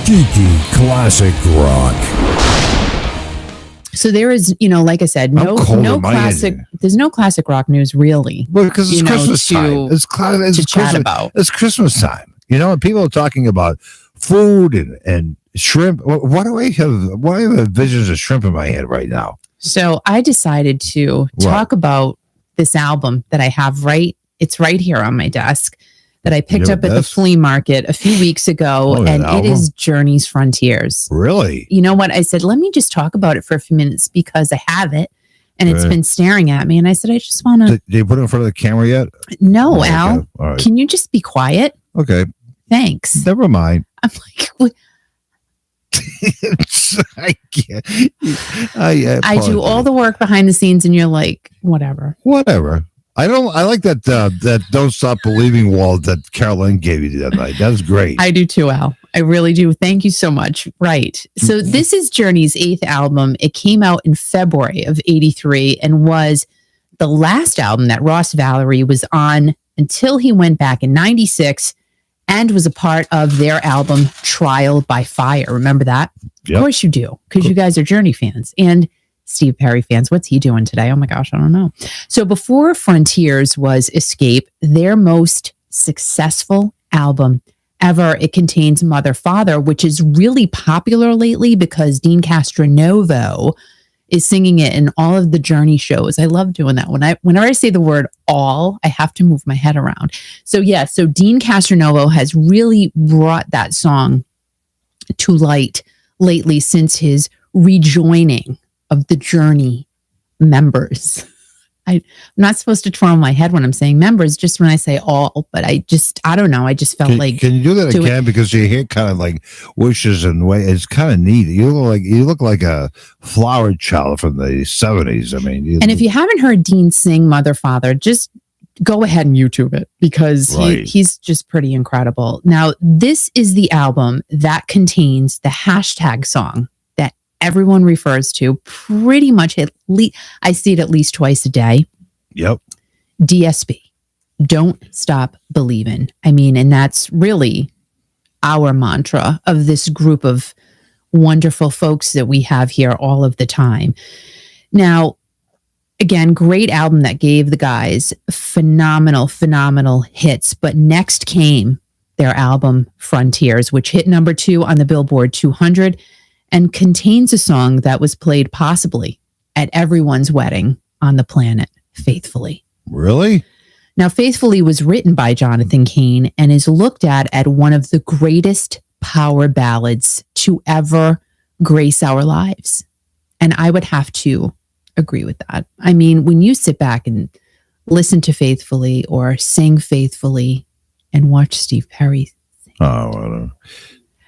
Kiki Classic Rock. So there is, like I said, no classic. There's no classic rock news really. Well, because it's Christmas time. It's chat about. It's Christmas time. People are talking about food and shrimp. Why do I have visions of shrimp in my head right now? So I decided to talk about this album that I have it's right here on my desk that I picked up at the flea market a few weeks ago, and it is Journey's Frontiers. Really? You know what? I said, let me just talk about it for a few minutes because I have it, and it's been staring at me. And I said, I just want to... Did you put it in front of the camera yet? No, Al. All right. Can you just be quiet? Okay. Thanks. Never mind. I'm like... What? I can't. I do all the work behind the scenes, and you're like, whatever. I like that "Don't Stop Believing" wall that Caroline gave you the other night. That's great. I do too, Al. I really do. Thank you so much. Right. So this is Journey's 8th album. It came out in February of '83 and was the last album that Ross Valerie was on until he went back in '96 and was a part of their album Trial by Fire. Remember that? Yep. Of course you do, because you guys are Journey fans and Steve Perry fans. What's he doing today? Oh my gosh, I don't know. So before Frontiers was Escape, their most successful album ever. It contains Mother Father, which is really popular lately because Dean Castronovo is singing it in all of the Journey shows. I love doing that. Whenever I say the word all, I have to move my head around. So Dean Castronovo has really brought that song to light lately since his rejoining of the Journey members. I'm not supposed to twirl my head when I'm saying members, just when I say all, but I don't know. I just felt like... Can you do that again? Because your hair kind of like wishes and way. It's kind of neat. You look like a flower child from the 70s. I mean... And if you haven't heard Dean sing Mother Father, just go ahead and YouTube it because he's just pretty incredible. Now, this is the album that contains the hashtag song everyone refers to pretty much I see it at least twice a day. Yep. DSB. Don't Stop Believing. I mean, and that's really our mantra of this group of wonderful folks that we have here all of the time. Now, again, great album that gave the guys phenomenal hits. But next came their album Frontiers, which hit number 2 on the Billboard 200. And contains a song that was played possibly at everyone's wedding on the planet, Faithfully. Really? Now, Faithfully was written by Jonathan Cain and is looked at one of the greatest power ballads to ever grace our lives. And I would have to agree with that. I mean, when you sit back and listen to Faithfully or sing Faithfully and watch Steve Perry sing. Oh, I don't know.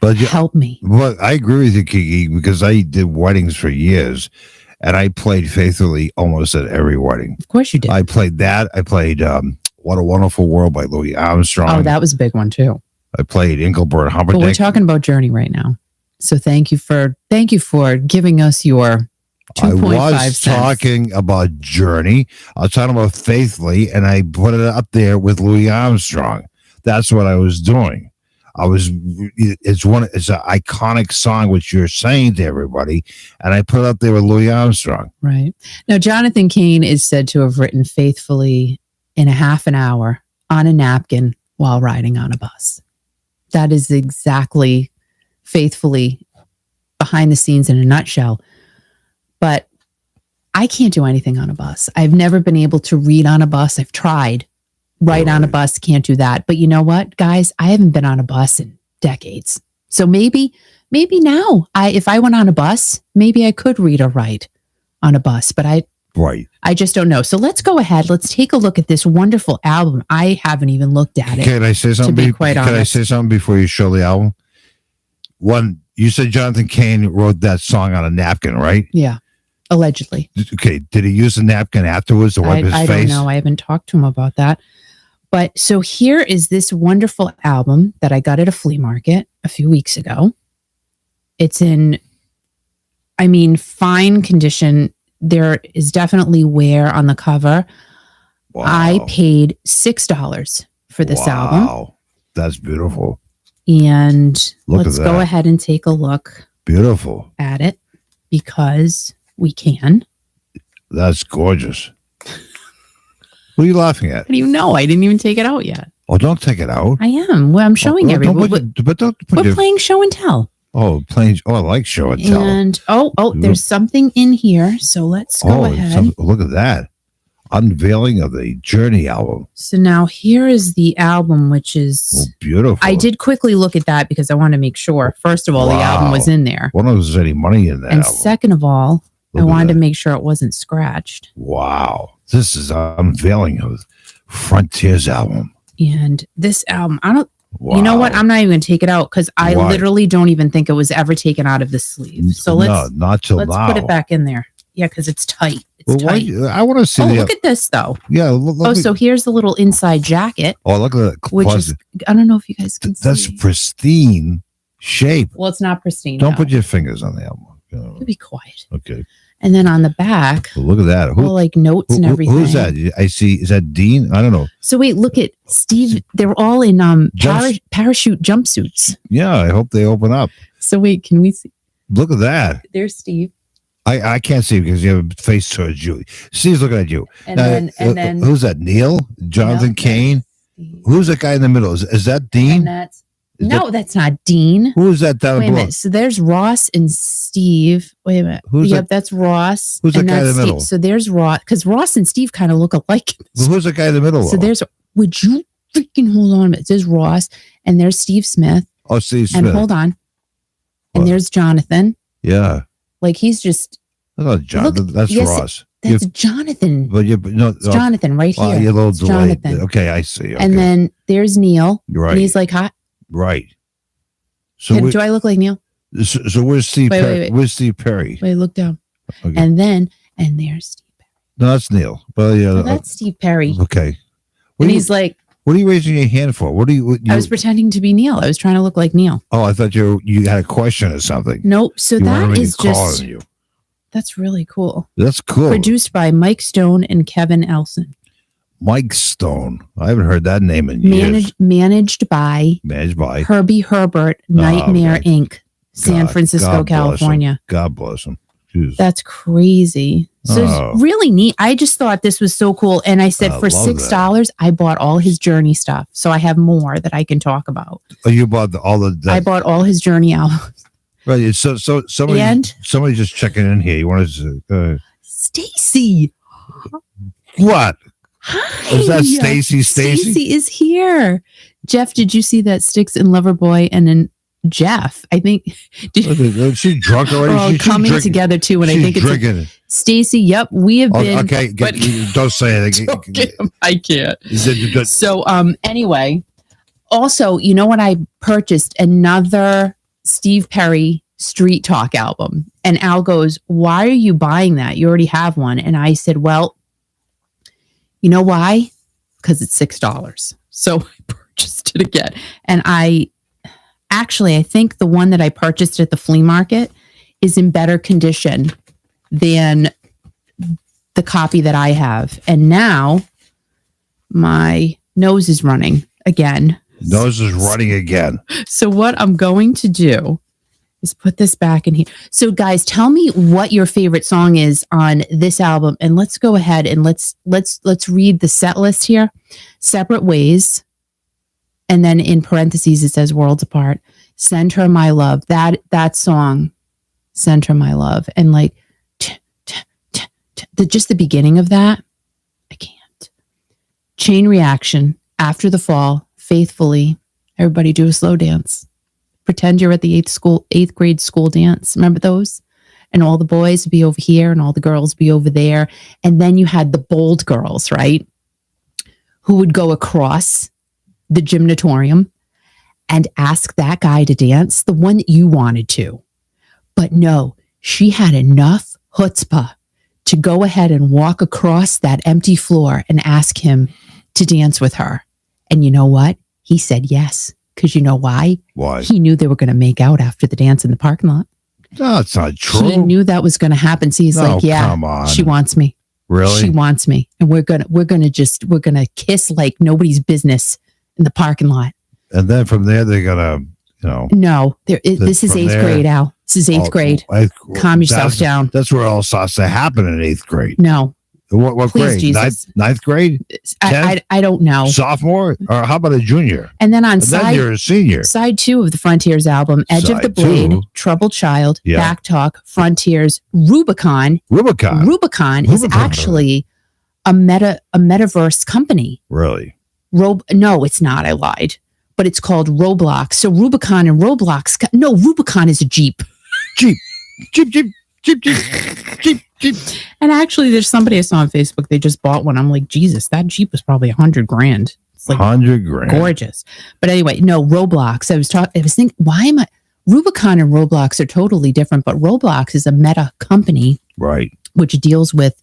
But help me. Well, I agree with you, Kiki, because I did weddings for years, and I played Faithfully almost at every wedding. Of course you did. I played that. I played What a Wonderful World by Louis Armstrong. Oh, that was a big one, too. I played Engelbert Humperdinck. But we're talking about Journey right now. So thank you for giving us your 2.5 I was talking about Journey. I was talking about Faithfully, and I put it up there with Louis Armstrong. That's what I was doing. It's an iconic song, which you're saying to everybody, and I put it up there with Louis Armstrong. Right. Now, Jonathan Cain is said to have written Faithfully in a half an hour on a napkin while riding on a bus. That is exactly Faithfully behind the scenes in a nutshell. But I can't do anything on a bus. I've never been able to read on a bus. I've tried. Right on a bus, can't do that. But you know what, guys? I haven't been on a bus in decades. So maybe now, if I went on a bus, maybe I could read or write on a bus. But I just don't know. So let's go ahead. Let's take a look at this wonderful album. I haven't even looked at it. Can I say something? To be quite honest. Can I say something before you show the album? One, you said Jonathan Cain wrote that song on a napkin, right? Yeah. Allegedly. Okay. Did he use the napkin afterwards to wipe his face? I don't know. I haven't talked to him about that. But so here is this wonderful album that I got at a flea market a few weeks ago. It's in, fine condition. There is definitely wear on the cover. Wow. I paid $6 for this album. Wow. That's beautiful. And let's go ahead and take a look. Beautiful. At it, because we can. That's gorgeous. What are you laughing at? I don't even know. I didn't even take it out yet. Oh, don't take it out. I am. Well, I'm showing everyone. We're playing show and tell. Oh, playing. Oh, I like show and tell. And there's something in here. So let's go ahead. Look at that. Unveiling of the Journey album. So now here is the album, which is beautiful. I did quickly look at that because I want to make sure. First of all, the album was in there. I wonder if there's any money in that. And album. Second of all, I wanted to make sure it wasn't scratched. Wow. This is Unveiling of Frontiers album. And this album, you know what? I'm not even going to take it out because I literally don't even think it was ever taken out of the sleeve. So let's put it back in there. Yeah, because it's tight. It's tight. I want to see. Look at this though. Yeah. So here's the little inside jacket. Oh, look at that. Which is, I don't know if you guys can see. That's pristine shape. Well, it's not pristine. Don't put your fingers on the album. Be quiet. Okay. And then on the back, look at that. Like notes and everything. Who's that? I see. Is that Dean? I don't know. So wait, look at Steve. They're all in parachute jumpsuits. Yeah, I hope they open up. So wait, can we see? Look at that. There's Steve. I can't see because you have a face towards you. Steve's looking at you. And then who's that? Neil? Jonathan Kane? Who's that guy in the middle? Is that Dean? That's not Dean. Who is that down below? Wait a minute. So there's Ross and Steve. Wait a minute. That's Ross. Who's that guy in the middle? So there's Ross, because Ross and Steve kind of look alike. Who's the guy in the middle? So would you freaking hold on a minute? There's Ross and there's Steve Smith. Oh, Steve Smith. And hold on. And there's Jonathan. Yeah. Like he's just. That's not Jonathan. That's Ross. That's Jonathan. But it's Jonathan right here. You're a little delayed. Jonathan. Okay, I see. Okay. And then there's Neil. Right. And he's like, hi. Right. So do I look like Neil? So where's Steve Perry? Wait. Where's Steve Perry? Wait, look down. Okay. And there's Steve Perry. No, that's Neil. Well, yeah, that's Steve Perry. Okay. He's like, what are you raising your hand for? I was pretending to be Neil. I was trying to look like Neil. Oh, I thought you had a question or something. Nope. So that is just. That's really cool. That's cool. Produced by Mike Stone and Kevin Elson. Mike Stone. I haven't heard that name in years. Managed by Herbie Herbert, Nightmare Inc., San Francisco, California. God bless him. Jeez. That's crazy. So it's really neat. I just thought this was so cool. And I said for $6, I bought all his Journey stuff. So I have more that I can talk about. Oh, you bought I bought all his Journey albums. Right. So somebody just checking in here. You want to Stacy. What? Hi. Is that Stacy? Stacy is here. Jeff, did you see that Sticks and Loverboy and then Jeff? I think she's drunk already. We're all coming together too, and I think drinking. Stacy. Yep, we have been. Okay, don't say anything. I can't. So, anyway, also, you know what? I purchased another Steve Perry Street Talk album, and Al goes, "Why are you buying that? You already have one." And I said, "Well, you know why? Because it's $6." So I purchased it again, and I think the one that I purchased at the flea market is in better condition than the copy that I have. And now my nose is running again. Nose is running again. So what I'm going to do is put this back in here. So guys, tell me what your favorite song is on this album. And let's go ahead and let's read the set list here. Separate Ways. And then in parentheses, it says Worlds Apart. Send Her My Love. That song, Send Her My Love. And like, just the beginning of that, I can't. Chain Reaction, After the Fall, Faithfully. Everybody do a slow dance. Pretend you're at the eighth grade school dance. Remember those? And all the boys would be over here and all the girls be over there. And then you had the bold girls, right? Who would go across the gymnatorium and ask that guy to dance, the one that you wanted to. But no, she had enough chutzpah to go ahead and walk across that empty floor and ask him to dance with her. And you know what? He said yes. Because you know why? Why? He knew they were going to make out after the dance in the parking lot. No, it's not true. He knew that was going to happen. So he's like, yeah, come on. She wants me. Really? She wants me. And we're going to kiss like nobody's business in the parking lot. And then from there, they're going to No, this is eighth grade, Al. This is eighth grade. Calm yourself down. That's where it all starts to happen in eighth grade. No. What grade? Ninth grade? I don't know. Sophomore? Or how about a junior? And then then you're a senior. Side 2 of the Frontiers album, Edge of the Blade, Troubled Child, Backtalk, Frontiers, Rubicon. Rubicon is actually a metaverse company. Really? No, it's not. I lied. But it's called Roblox. So Rubicon and Roblox. No, Rubicon is a Jeep. Jeep. And actually, there's somebody I saw on Facebook. They just bought one. I'm like, Jesus, that Jeep was probably $100,000. It's like $100,000. Gorgeous. But anyway, no, Roblox. I was thinking, why am I? Rubicon and Roblox are totally different, but Roblox is a meta company, right? Which deals with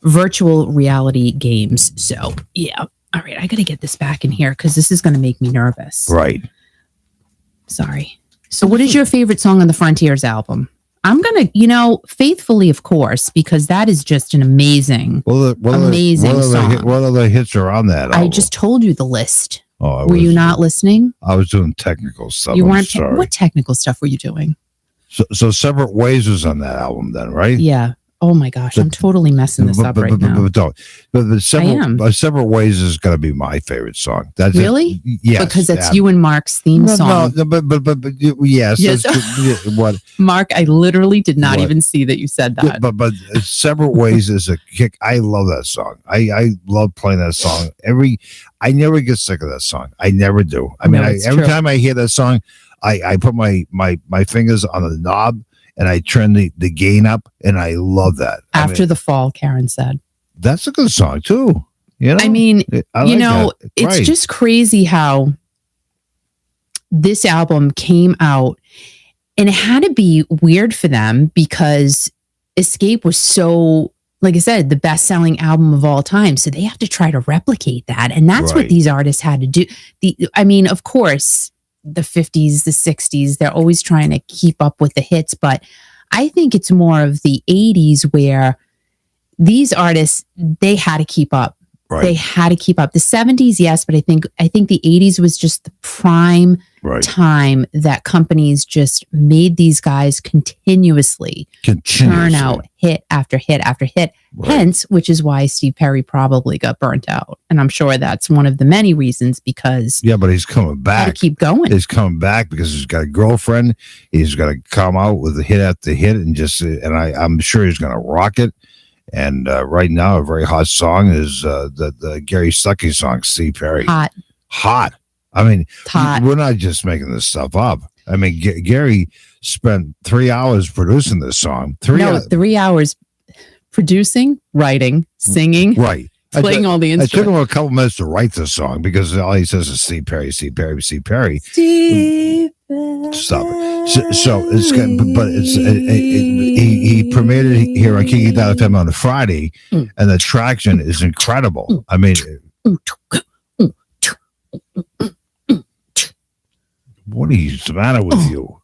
virtual reality games. So yeah. All right, I got to get this back in here because this is going to make me nervous. Right. Sorry. So what is your favorite song on the Frontiers album? I'm going to, Faithfully, of course, because that is just an amazing song. What other hits are on that album? I just told you the list. Oh, were you not listening? I was doing technical stuff. You weren't. What technical stuff were you doing? So Separate Ways was on that album then, right? Yeah. Oh my gosh, I'm totally messing this up right now. But Separate Ways is going to be my favorite song. That's really? Yes. Because it's you and Mark's theme song. No, but yes. What? Mark, I literally did not even see that you said that. But Separate Ways is a kick. I love that song. I love playing that song. I never get sick of that song. I never do. Every time I hear that song, I put my fingers on the knob. And I turn the gain up, and I love that. After the Fall, Karen said. That's a good song, too. It's just crazy how this album came out, and it had to be weird for them because Escape was so, like I said, the best-selling album of all time. So they have to try to replicate that. And that's what these artists had to do. Of course, the 50s, the 60s, they're always trying to keep up with the hits, but I think it's more of the 80s where these artists, they had to keep up. Right. They had to keep up. The 70s, yes, but I think the 80s was just the prime time that companies just made these guys continuously churn out hit after hit after hit. Right. Hence, which is why Steve Perry probably got burnt out. And I'm sure that's one of the many reasons because but he's coming back. Keep going. He's coming back because he's got a girlfriend. He's got to come out with a hit after hit and I'm sure he's going to rock it. And right now, a very hot song is the Gary Stuckey song, Steve Perry. Hot. We're not just making this stuff up. Gary spent 3 hours producing this song. 3 hours producing, writing, singing, playing all the instruments. It took him a couple minutes to write the song because all he says is Steve Perry, Steve Perry, Steve Perry. Steve Stop it. So it's but it's he premiered it here on Kiki.fm on a Friday, and the traction is incredible. What is the matter with you?